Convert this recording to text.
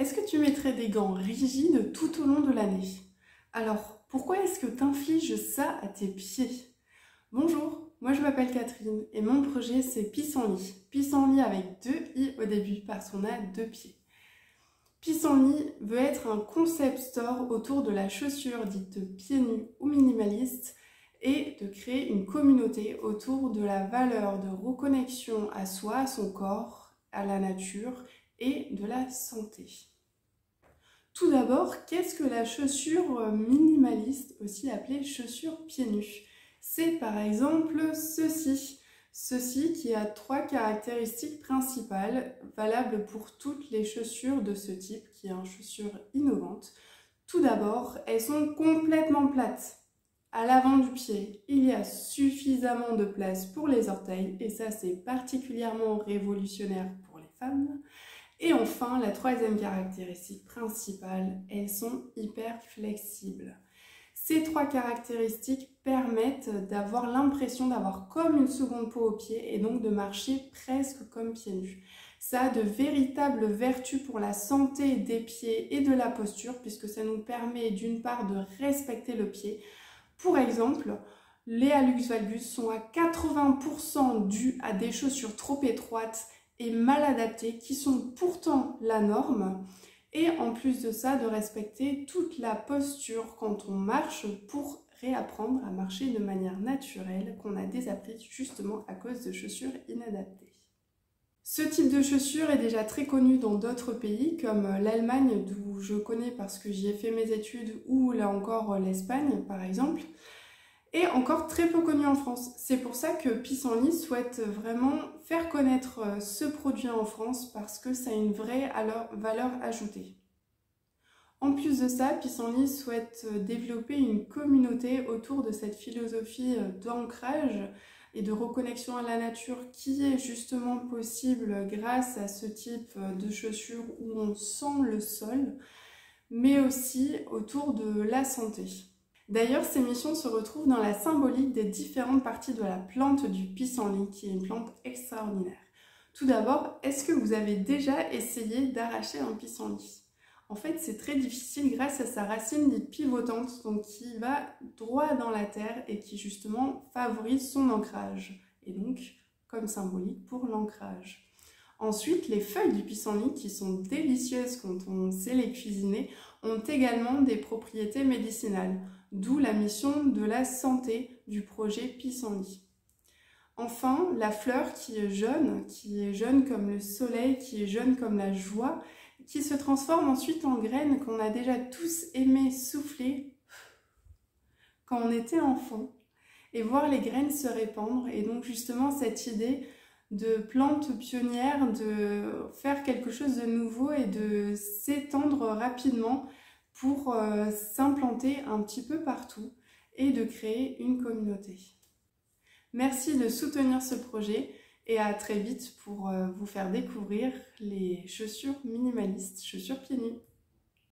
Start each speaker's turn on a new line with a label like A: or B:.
A: Est-ce que tu mettrais des gants rigides tout au long de l'année? Alors, pourquoi est-ce que tu infliges ça à tes pieds? Bonjour, moi je m'appelle Catherine et mon projet c'est Pissenlit. Pissenlit avec deux i au début parce qu'on a deux pieds. Pissenlit veut être un concept store autour de la chaussure dite pieds nus ou minimaliste et de créer une communauté autour de la valeur de reconnexion à soi, à son corps, à la nature et de la santé. Tout d'abord, qu'est-ce que la chaussure minimaliste, aussi appelée chaussure pieds nus? C'est par exemple ceci qui a trois caractéristiques principales valables pour toutes les chaussures de ce type, qui est une chaussure innovante. Tout d'abord, elles sont complètement plates. À l'avant du pied, il y a suffisamment de place pour les orteils, et ça c'est particulièrement révolutionnaire pour les femmes. Et enfin, la troisième caractéristique principale, elles sont hyper flexibles. Ces trois caractéristiques permettent d'avoir l'impression d'avoir comme une seconde peau aux pieds et donc de marcher presque comme pieds nus. Ça a de véritables vertus pour la santé des pieds et de la posture puisque ça nous permet d'une part de respecter le pied. Pour exemple, les hallux valgus sont à 80% dus à des chaussures trop étroites et mal adaptées qui sont pourtant la norme. Et en plus de ça, de respecter toute la posture quand on marche pour réapprendre à marcher de manière naturelle qu'on a désappris justement à cause de chaussures inadaptées. Ce type de chaussure est déjà très connu dans d'autres pays comme l'Allemagne, d'où je connais parce que j'y ai fait mes études, ou là encore l'Espagne par exemple, et encore très peu connu en France. C'est pour ça que Pissenlit souhaite vraiment faire connaître ce produit en France parce que ça a une vraie valeur ajoutée. En plus de ça, Pissenlit souhaite développer une communauté autour de cette philosophie d'ancrage et de reconnexion à la nature qui est justement possible grâce à ce type de chaussures où on sent le sol, mais aussi autour de la santé. D'ailleurs, ces missions se retrouvent dans la symbolique des différentes parties de la plante du pissenlit, qui est une plante extraordinaire. Tout d'abord, est-ce que vous avez déjà essayé d'arracher un pissenlit? En fait, c'est très difficile grâce à sa racine dite pivotante, donc qui va droit dans la terre et qui justement favorise son ancrage, et donc comme symbolique pour l'ancrage. Ensuite, les feuilles du pissenlit, qui sont délicieuses quand on sait les cuisiner, ont également des propriétés médicinales, d'où la mission de la santé du projet Pissenlit. Enfin, la fleur qui est jeune comme le soleil, qui est jeune comme la joie, qui se transforme ensuite en graines qu'on a déjà tous aimé souffler quand on était enfant, et voir les graines se répandre, et donc justement cette idée de plante pionnière, de faire quelque chose de nouveau et de s'étendre rapidement pour s'implanter un petit peu partout et de créer une communauté. Merci de soutenir ce projet et à très vite pour vous faire découvrir les chaussures minimalistes, chaussures pieds nus.